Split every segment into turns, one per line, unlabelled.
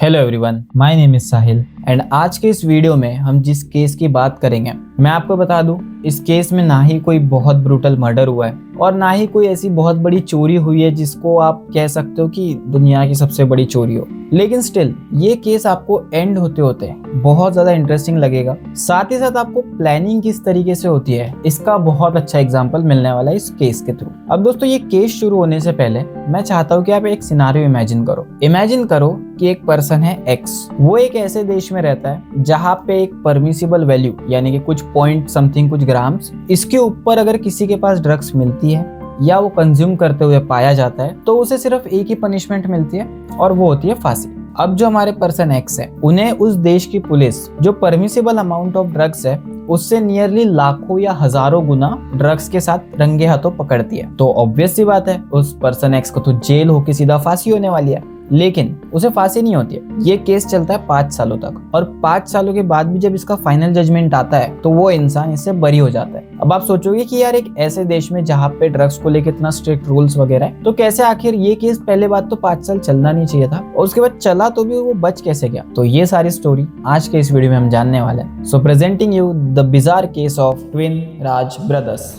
Hello everyone, my name is Sahil and आज के इस वीडियो में हम जिस केस की बात करेंगे मैं आपको बता दूं, इस केस में ना ही कोई बहुत ब्रूटल मर्डर हुआ है और ना ही कोई ऐसी बहुत बड़ी चोरी हुई है जिसको आप कह सकते हो कि दुनिया की सबसे बड़ी चोरी हो। लेकिन स्टिल ये केस आपको एंड होते होते बहुत ज्यादा इंटरेस्टिंग लगेगा। साथ ही साथ आपको प्लानिंग किस तरीके से होती है इसका बहुत अच्छा एग्जांपल मिलने वाला है इस केस के थ्रू। अब दोस्तों, ये केस शुरू होने से पहले मैं चाहता हूँ कि आप एक सिनारियो इमेजिन करो कि एक पर्सन है एक्स। वो एक ऐसे देश में रहता है जहाँ पे एक परमिसिबल वैल्यू यानी कि कुछ पॉइंट समथिंग कुछ ग्राम्स इसके ऊपर अगर किसी के पास ड्रग्स मिलती है या वो कंज्यूम करते हुए पाया जाता है तो उसे सिर्फ एक ही पनिशमेंट मिलती है और वो होती है फांसी। अब जो हमारे पर्सन एक्स है उन्हें उस देश की पुलिस जो परमिसिबल अमाउंट ऑफ ड्रग्स है उससे नियरली लाखों या हजारों गुना ड्रग्स के साथ रंगे हाथों पकड़ती है। तो ऑब्वियस सी बात है उस पर्सन एक्स को तो जेल होके सीधा फांसी होने वाली है, लेकिन उसे फांसी नहीं होती है। ये केस चलता है 5 सालों तक और 5 सालों के बाद भी जब इसका फाइनल जजमेंट आता है तो वो इंसान इससे बरी हो जाता है। अब आप सोचोगे कि यार एक ऐसे देश में जहाँ पे ड्रग्स को लेकर इतना स्ट्रिक्ट रूल्स वगैरह है तो कैसे आखिर ये केस पहले बात तो 5 साल चलना नहीं चाहिए था और उसके बाद चला तो भी वो बच कैसे गया। तो ये सारी स्टोरी आज के इस वीडियो में हम जानने वाले हैं। So presenting you the bizarre case of twin Raj brothers.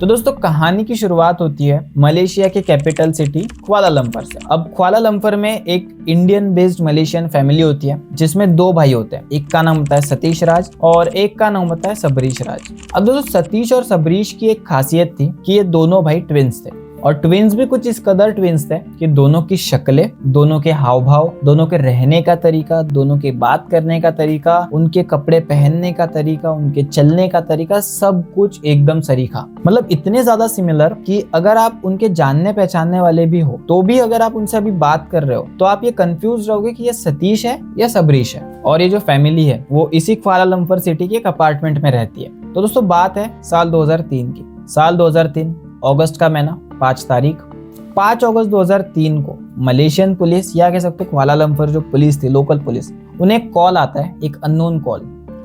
तो दोस्तों, कहानी की शुरुआत होती है मलेशिया के कैपिटल सिटी कुआलालंपुर से। अब कुआलालंपुर में एक इंडियन बेस्ड मलेशियन फैमिली होती है जिसमें 2 भाई होते हैं। एक का नाम होता है सतीश राज और एक का नाम होता है सबरीश राज। अब दोस्तों, सतीश और सबरीश की एक खासियत थी कि ये दोनों भाई ट्विंस थे और ट्विंस भी कुछ इस कदर ट्विंस थे कि दोनों की शक्लें, दोनों के हाव भाव, दोनों के रहने का तरीका, दोनों के बात करने का तरीका, उनके कपड़े पहनने का तरीका, उनके चलने का तरीका, सब कुछ एकदम सरीखा। मतलब इतने ज्यादा सिमिलर कि अगर आप उनके जानने पहचानने वाले भी हो तो भी अगर आप उनसे अभी बात कर रहे हो तो आप ये कंफ्यूज रहोगे कि ये सतीश है या सबरीश है। और ये जो फैमिली है वो इसी कुआलालंपुर सिटी के एक अपार्टमेंट में रहती है। तो दोस्तों, बात है साल 2003 की। साल 2003 अगस्त का महीना 5 तारीख 5 अगस्त 2003 को मलेशियन पुलिस या कह सकते कुआलालंपुर जो पुलिस थी, लोकल पुलिस, उन्हें एक कॉल आता है, एक अननोन कॉल,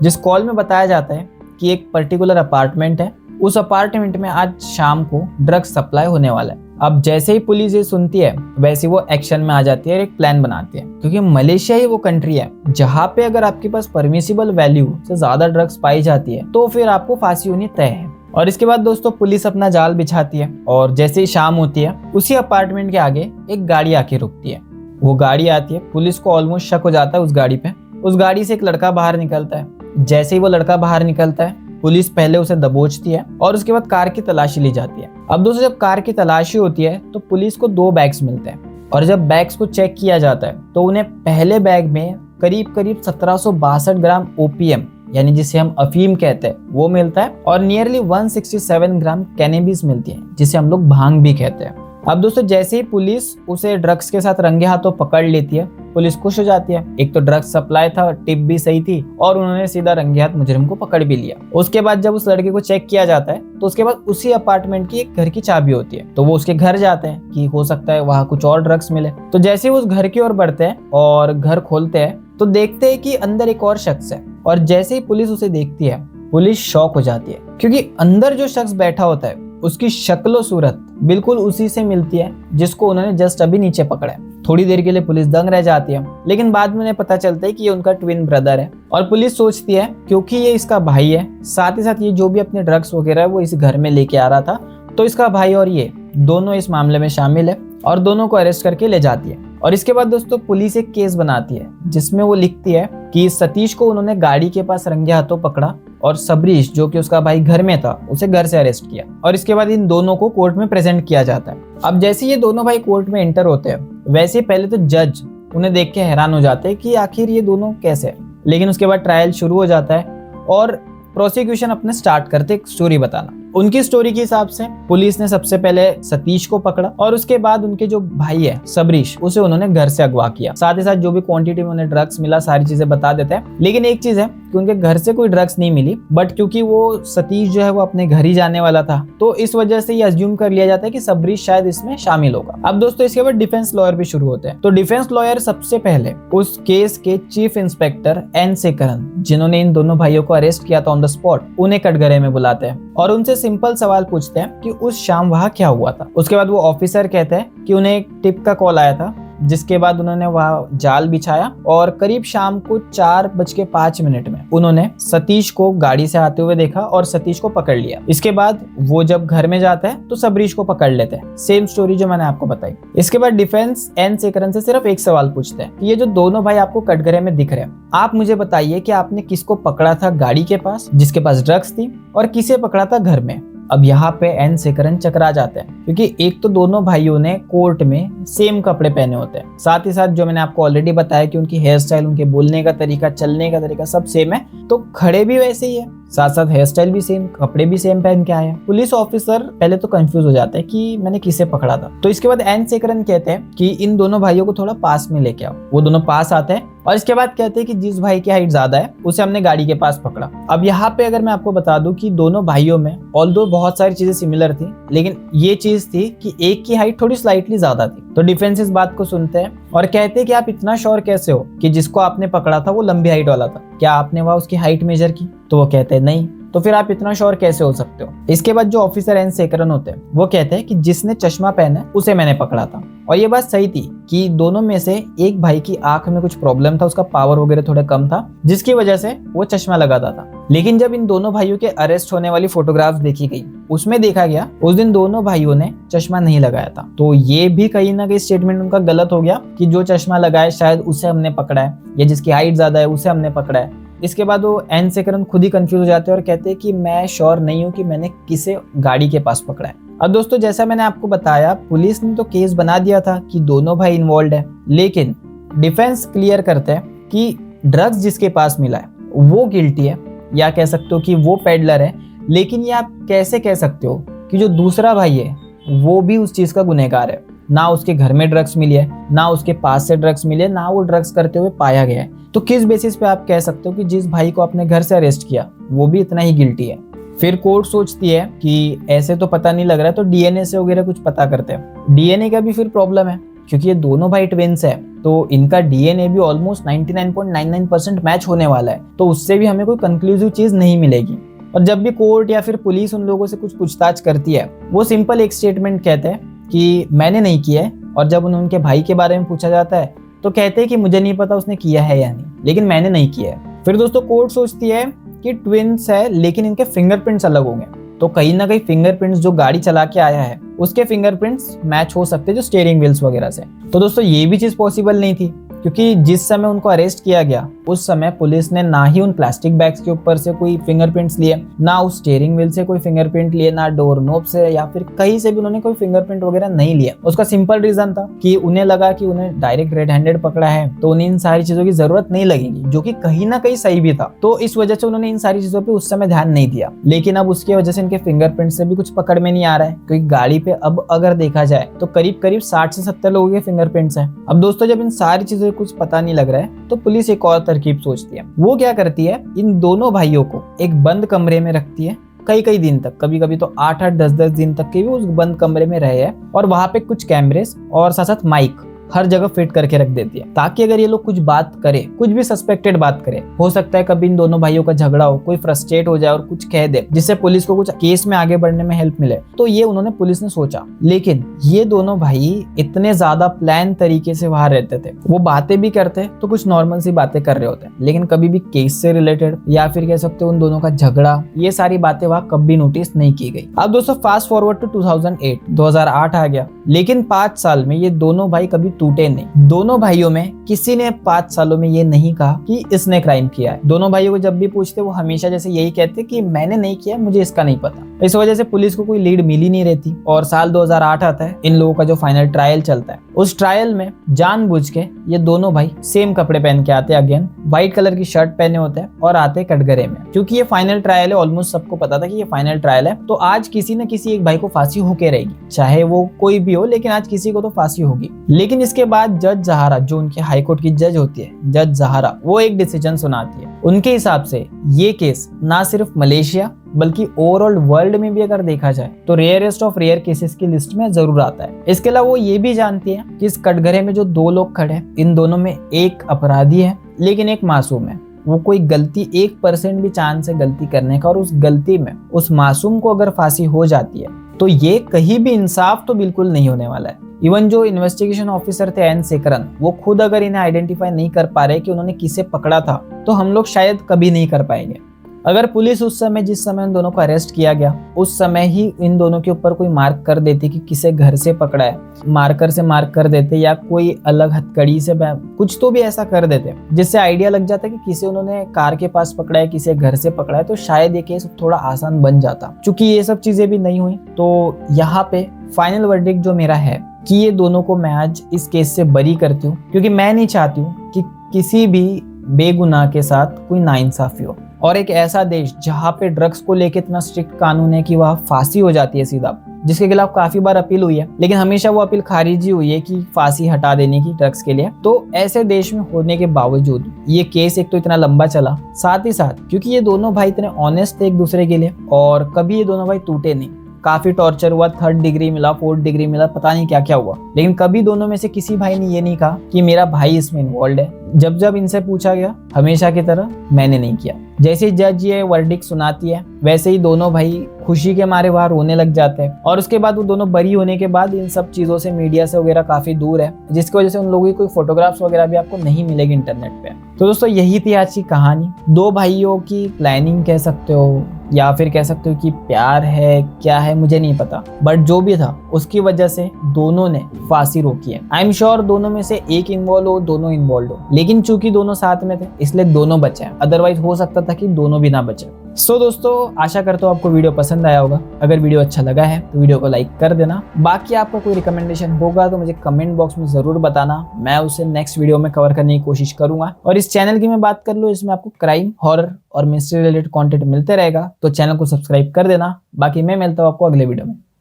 जिस कॉल में बताया जाता है कि एक पर्टिकुलर अपार्टमेंट है, उस अपार्टमेंट में आज शाम को ड्रग्स सप्लाई होने वाला है। अब जैसे ही पुलिस ये सुनती है वैसे वो एक्शन में आ जाती है और एक प्लान बनाती है, क्योंकि मलेशिया ही वो कंट्री है जहाँ पे अगर आपके पास परमिसिबल वैल्यू से ज्यादा ड्रग्स पाई जाती है तो फिर आपको फांसी होनी तय है। और इसके बाद दोस्तों, पुलिस अपना जाल बिछाती है और जैसे ही शाम होती है उसी अपार्टमेंट के आगे एक गाड़ी आके रुकती है। वो गाड़ी आती है, पुलिस को ऑलमोस्ट शक हो जाता है उस गाड़ी पे। उस गाड़ी से एक लड़का बाहर निकलता है। जैसे ही वो लड़का बाहर निकलता है पुलिस पहले उसे दबोचती है और उसके बाद कार की तलाशी ली जाती है। अब दोस्तों, जब कार की तलाशी होती है तो पुलिस को 2 बैग्स मिलते हैं और जब बैग्स को चेक किया जाता है तो उन्हें पहले बैग में करीब 1762 ग्राम ओपीएम यानी जिसे हम अफीम कहते हैं वो मिलता है और नियरली 167 ग्राम कैनेबिस मिलती है जिसे हम लोग भांग भी कहते हैं। अब दोस्तों, जैसे ही पुलिस उसे ड्रग्स के साथ रंगे हाथों पकड़ लेती है पुलिस खुश हो जाती है। एक तो ड्रग्स सप्लाई था, टिप भी सही थी और उन्होंने सीधा रंगे हाथ मुजरिम को पकड़ भी लिया। उसके बाद जब उस लड़के को चेक किया जाता है तो उसके बाद उसी अपार्टमेंट की एक घर की चाबी होती है, तो वो उसके घर जाते हैं कि हो सकता है वहां कुछ और ड्रग्स मिले। तो जैसे ही उस घर की ओर बढ़ते हैं और घर खोलते हैं तो देखते हैं कि अंदर एक और शख्स है और जैसे ही पुलिस उसे देखती है पुलिस शॉक हो जाती है, क्योंकि अंदर जो शख्स बैठा होता है उसकी शक्ल और सूरत बिल्कुल उसी से मिलती है जिसको उन्होंने जस्ट अभी नीचे पकड़ा है। थोड़ी देर के लिए पुलिस दंग रह जाती है, लेकिन बाद में उन्हें पता चलता है कि ये उनका ट्विन ब्रदर है और पुलिस सोचती है क्योंकि ये इसका भाई है, साथ ही साथ ये जो भी अपने ड्रग्स वगैरह है वो इस घर में लेके आ रहा था, तो इसका भाई और ये दोनों इस मामले में शामिल है और दोनों को अरेस्ट करके ले जाती है। और इसके बाद दोस्तों, पुलिस एक केस बनाती है जिसमें वो लिखती है कि सतीश को उन्होंने गाड़ी के पास रंगे हाथों पकड़ा और सबरीश जो कि उसका भाई घर में था उसे घर से अरेस्ट किया और इसके बाद इन दोनों को कोर्ट में प्रेजेंट किया जाता है। अब जैसे ये दोनों भाई कोर्ट में एंटर होते हैं वैसे पहले तो जज उन्हें देख के हैरान हो जाते हैं कि आखिर ये दोनों कैसे, लेकिन उसके बाद ट्रायल शुरू हो जाता है और प्रोसिक्यूशन अपने स्टार्ट करते एक स्टोरी बताना। उनकी स्टोरी के हिसाब से पुलिस ने सबसे पहले सतीश को पकड़ा और उसके बाद उनके जो भाई है सबरीश उसे उन्होंने घर से अगवा किया। साथ ही साथ जो भी क्वांटिटी में उन्हें ड्रग्स मिला सारी चीजें बता देते हैं, लेकिन एक चीज है कि उनके घर से कोई ड्रग्स नहीं मिली, बट क्योंकि वो सतीश जो है वो अपने घर ही जाने वाला था, तो इस वजह से ये अज्यूम कर लिया जाता है कि सबरीश शायद इसमें शामिल होगा। अब दोस्तों इसके बाद डिफेंस लॉयर भी शुरू होते हैं। तो डिफेंस लॉयर सबसे पहले उस केस के चीफ इंस्पेक्टर एन शेखरन, जिन्होंने इन दोनों भाइयों को अरेस्ट किया था ऑन द स्पॉट, उन्हें कटघरे में बुलाते हैं और उनसे सिंपल सवाल पूछते हैं कि उस शाम वहां क्या हुआ था। उसके बाद वो ऑफिसर कहते हैं कि उन्हें एक टिप का कॉल आया था, जिसके बाद उन्होंने वहां जाल बिछाया और करीब शाम को 4:05 में उन्होंने सतीश को गाड़ी से आते हुए देखा और सतीश को पकड़ लिया। इसके बाद वो जब घर में जाता है तो सबरीश को पकड़ लेते हैं। सेम स्टोरी जो मैंने आपको बताई। इसके बाद डिफेंस एन शेखरन से सिर्फ एक सवाल पूछते हैं कि ये जो दोनों भाई आपको कटघरे में दिख रहे हैं, आप मुझे बताइए कि आपने किसको पकड़ा था गाड़ी के पास जिसके पास ड्रग्स थी, और किसे पकड़ा था घर में। अब यहाँ पे एन शेखरन चकरा जाते हैं, क्योंकि एक तो दोनों भाइयों ने कोर्ट में सेम कपड़े पहने होते हैं, साथ ही साथ जो मैंने आपको ऑलरेडी बताया कि उनकी हेयर स्टाइल, उनके बोलने का तरीका, चलने का तरीका सब सेम है, तो खड़े भी वैसे ही है, साथ साथ हेयर स्टाइल भी सेम, कपड़े भी सेम पहन के आए हैं। पुलिस ऑफिसर पहले तो कंफ्यूज हो जाता है कि मैंने किसे पकड़ा था। तो इसके बाद एन शेखरन कहते हैं कि इन दोनों भाइयों को थोड़ा पास में लेके आओ। वो दोनों पास आते हैं और इसके बाद कहते हैं कि जिस भाई की हाइट ज्यादा है उसे हमने गाड़ी के पास पकड़ा। अब यहाँ पे अगर मैं आपको बता दूं कि दोनों भाइयों में ऑल्दो बहुत सारी चीजें सिमिलर थी, लेकिन ये चीज थी कि एक की हाइट थोड़ी स्लाइटली ज्यादा थी। तो डिफेंस इस बात को सुनते हैं और कहते हैं कि आप इतना श्योर कैसे हो कि जिसको आपने पकड़ा था वो लंबी हाइट वाला था, क्या आपने वहां उसकी हाइट मेजर की? तो वो कहते हैं नहीं। तो फिर आप इतना श्योर कैसे हो सकते हो? इसके बाद जो ऑफिसर एन शेखरन होते हैं वो कहते हैं कि जिसने चश्मा पहना है उसे मैंने पकड़ा था। और ये बात सही थी कि दोनों में से एक भाई की आंख में कुछ प्रॉब्लम था, उसका पावर वगैरह थोड़ा कम था, जिसकी वजह से वो चश्मा लगाता था। लेकिन जब इन दोनों भाइयों के अरेस्ट होने वाली फोटोग्राफ्स देखी गई, उसमें देखा गया उस दिन दोनों भाइयों ने चश्मा नहीं लगाया था। तो ये भी कहीं ना कहीं स्टेटमेंट उनका गलत हो गया कि जो चश्मा लगाया शायद उसे हमने पकड़ा है, या जिसकी हाइट ज्यादा है उसे हमने पकड़ा है। इसके बाद वो एन शेखरन खुद ही कंफ्यूज हो जाते हैं और कहते हैं कि मैं श्योर नहीं हूं कि मैंने किसे गाड़ी के पास पकड़ा है। अब दोस्तों जैसा मैंने आपको बताया, पुलिस ने तो केस बना दिया था कि दोनों भाई इन्वॉल्व है, लेकिन डिफेंस क्लियर करते हैं कि ड्रग्स जिसके पास मिला है वो गिल्टी है, या कह सकते हो कि वो पेडलर है। लेकिन ये आप कैसे कह सकते हो कि जो दूसरा भाई है वो भी उस चीज का गुनहगार है? ना उसके घर में ड्रग्स मिली है, ना उसके पास से ड्रग्स मिले, ना वो ड्रग्स करते हुए पाया गया है। तो किस बेसिस पे आप कह सकते हो कि जिस भाई को आपने घर से अरेस्ट किया वो भी इतना ही गिल्टी है? फिर कोर्ट सोचती है कि ऐसे तो पता नहीं लग रहा है, तो डीएनए से वगैरह कुछ पता करते हैं। डीएनए का भी फिर प्रॉब्लम है, क्योंकि ये दोनों भाई ट्विंस है, तो इनका डीएनए भी ऑलमोस्ट 99.99% मैच होने वाला है, तो उससे भी हमें कोई कंक्लूसिव चीज नहीं मिलेगी। और जब भी कोर्ट या फिर पुलिस उन लोगों से कुछ पूछताछ करती है, वो सिंपल एक स्टेटमेंट कहते हैं कि मैंने नहीं किया है। और जब उनके भाई के बारे में पूछा जाता है तो कहते हैं कि मुझे नहीं पता उसने किया है या नहीं, लेकिन मैंने नहीं किया है। फिर दोस्तों कोर्ट सोचती है कि ट्विंस है, लेकिन इनके फिंगरप्रिंट्स अलग होंगे, तो कहीं ना कहीं फिंगरप्रिंट्स जो गाड़ी चला के आया है उसके फिंगरप्रिंट्स मैच हो सकते हैं जो स्टीयरिंग व्हील्स वगैरह से। तो दोस्तों ये भी चीज पॉसिबल नहीं थी, क्योंकि जिस समय उनको अरेस्ट किया गया उस समय पुलिस ने ना ही उन प्लास्टिक बैग्स के ऊपर से कोई फिंगरप्रिंट्स लिए, ना उस स्टीयरिंग व्हील से कोई फिंगरप्रिंट लिए, ना डोर नोब से, या फिर कहीं से भी उन्होंने कोई फिंगरप्रिंट वगैरह नहीं लिया। उसका सिंपल रीजन था कि उन्हें लगा कि उन्हें डायरेक्ट रेड हैंडेड पकड़ा है, तो उन्हें इन सारी चीजों की जरूरत नहीं लगेगी, जो कि कहीं ना कहीं सही भी था। तो इस वजह से उन्होंने इन सारी चीजों पर उस समय ध्यान नहीं दिया। लेकिन अब उसकी वजह से इनके फिंगरप्रिंट से भी कुछ पकड़ में नहीं आ रहा है, क्योंकि गाड़ी पे अब अगर देखा जाए तो करीब करीब 60 से 70 लोगों के फिंगरप्रिंट्स हैं। अब दोस्तों जब इन सारी चीजों को कुछ पता नहीं लग रहा है, तो पुलिस एक और तरकीब सोचती है। वो क्या करती है, इन दोनों भाइयों को एक बंद कमरे में रखती है कई दिन तक, कभी कभी तो 8-8 10-10 दिन तक के भी उस बंद कमरे में रहे हैं, और वहां पे कुछ कैमरेस और साथ साथ माइक हर जगह फिट करके रख देती है, ताकि अगर ये लोग कुछ बात करे, कुछ भी सस्पेक्टेड बात करे, हो सकता है कभी इन दोनों भाइयों का झगड़ा हो, कोई फ्रस्ट्रेट हो जाए और कुछ कह दे जिससे पुलिस को कुछ केस में आगे बढ़ने में हेल्प मिले। तो ये उन्होंने पुलिस ने सोचा। लेकिन ये दोनों भाई इतने ज्यादा प्लान तरीके से वहां रहते थे, वो बातें भी करते तो कुछ नॉर्मल सी बातें कर रहे होते, लेकिन कभी भी केस से रिलेटेड या फिर कह सकते हो उन दोनों का झगड़ा, ये सारी बातें वहां कभी नोटिस नहीं की गई। अब दोस्तों फास्ट फॉरवर्ड टू 2008 आ गया, लेकिन 5 साल में ये दोनों भाई कभी टूटे नहीं। दोनों भाइयों में किसी ने 5 सालों में ये नहीं कहा कि इसने क्राइम किया है। दोनों भाइयों को जब भी पूछते वो हमेशा जैसे यही कहते कि मैंने नहीं किया, मुझे इसका नहीं पता। इस वजह से पुलिस को कोई लीड मिल ही नहीं रहती और साल 2008 आता है, इन लोगों का जो फाइनल ट्रायल चलता है। उस ट्रायल में जानबूझ के ये दोनों भाई सेम कपड़े पहन के आते हैं, अगेन व्हाइट कलर की शर्ट पहने होते हैं और आते हैं कटघरे में। क्योंकि ये फाइनल ट्रायल है, ऑलमोस्ट सबको पता था कि ये फाइनल ट्रायल है, तो आज किसी न किसी एक भाई को फांसी होके रहेगी, चाहे वो कोई भी हो, लेकिन आज किसी को तो फांसी होगी। लेकिन इसके बाद जज जहारा, जो उनके हाईकोर्ट की जज होती है, जज जहारा, वो एक डिसीजन सुनाती है। उनके हिसाब से ये केस ना सिर्फ मलेशिया बल्कि ओवरऑल वर्ल्ड में भी अगर देखा जाए तो रेयरेस्ट ऑफ रेयर केसेस की लिस्ट में जरूर आता है। इसके अलावा वो ये भी जानती है कि इस कटघरे में जो दो लोग खड़े हैं, इन दोनों में एक अपराधी है लेकिन एक मासूम है। वो कोई गलती 1% भी चांस है गलती करने का, और उस गलती में उस मासूम को अगर फांसी हो जाती है तो ये कहीं भी इंसाफ तो बिल्कुल नहीं होने वाला है। इवन जो इन्वेस्टिगेशन ऑफिसर थे एन सेकरन, वो खुद अगर इन्हें आइडेंटिफाई नहीं कर पा रहे कि उन्होंने किसे पकड़ा था, तो हम लोग शायद कभी नहीं कर पाएंगे। अगर पुलिस उस समय, जिस समय इन दोनों को अरेस्ट किया गया, उस समय ही इन दोनों के ऊपर कोई मार्क कर देती कि किसे घर से पकड़ा है, मार्कर से मार्क कर देते या कोई अलग हथकड़ी से कुछ तो भी ऐसा कर देते जिससे आइडिया लग जाता कि किसे उन्होंने कार के पास पकड़ा है, किसे घर से पकड़ा है, तो शायद ये केस थोड़ा आसान बन जाता। चूंकि ये सब चीजें भी नहीं हुई, तो यहाँ पे फाइनल वर्डिक्ट जो मेरा है कि ये दोनों को मैं आज इस केस से बरी करती हूँ, क्योंकि मैं नहीं चाहती हूँ कि किसी भी बेगुनाह के साथ कोई नाइंसाफी हो। और एक ऐसा देश जहाँ पे ड्रग्स को लेके इतना स्ट्रिक्ट कानून है कि वहाँ फांसी हो जाती है सीधा, जिसके खिलाफ काफी बार अपील हुई है, लेकिन हमेशा वो अपील खारिज ही हुई है कि फांसी हटा देने की ड्रग्स के लिए। तो ऐसे देश में होने के बावजूद ये केस एक तो इतना लंबा चला, साथ ही साथ क्योंकि ये दोनों भाई इतने ऑनेस्ट थे एक दूसरे के लिए और कभी ये दोनों भाई टूटे नहीं। काफी टॉर्चर हुआ, 3rd डिग्री मिला, 4th डिग्री मिला, पता नहीं क्या क्या हुआ, लेकिन कभी दोनों में से किसी भाई ने ये नहीं कहा कि मेरा भाई इसमें इन्वॉल्व है। जब जब इनसे पूछा गया, हमेशा की तरह मैंने नहीं किया। जैसे जज ये वर्डिक्ट सुनाती है, वैसे ही दोनों भाई खुशी के मारे वहां रोने लग जाते हैं। और उसके बाद वो दोनों बरी होने के बाद इन सब चीजों से, मीडिया से वगैरह काफी दूर है, जिसकी वजह से उन लोगों की कोई फोटोग्राफ्स वगैरह भी आपको नहीं मिलेगी इंटरनेट पे। तो दोस्तों यही थी आज की कहानी। दो भाइयों की प्लानिंग कह सकते हो या फिर कह सकते हो कि प्यार है, क्या है मुझे नहीं पता, बट जो भी था उसकी वजह से दोनों ने फांसी रोकी है। आई एम श्योर दोनों में से एक इन्वॉल्व हो, दोनों इन्वॉल्व हो, लेकिन चूंकि दोनों साथ में थे इसलिए दोनों बचे हैं, अदरवाइज हो सकता था कि दोनों भी ना बचे। सो दोस्तों आशा करता हूँ आपको वीडियो पसंद आया होगा। अगर वीडियो अच्छा लगा है तो वीडियो को लाइक कर देना। बाकी आपका कोई रिकमेंडेशन होगा तो मुझे कमेंट बॉक्स में जरूर बताना, मैं उसे नेक्स्ट वीडियो में कवर करने की कोशिश करूंगा। और इस चैनल की मैं बात कर लूँ, इसमें आपको क्राइम, हॉरर और मिस्ट्री रिलेटेड कंटेंट मिलते रहेगा, तो चैनल को सब्सक्राइब कर देना। बाकी मैं मिलता हूँ आपको अगले वीडियो में।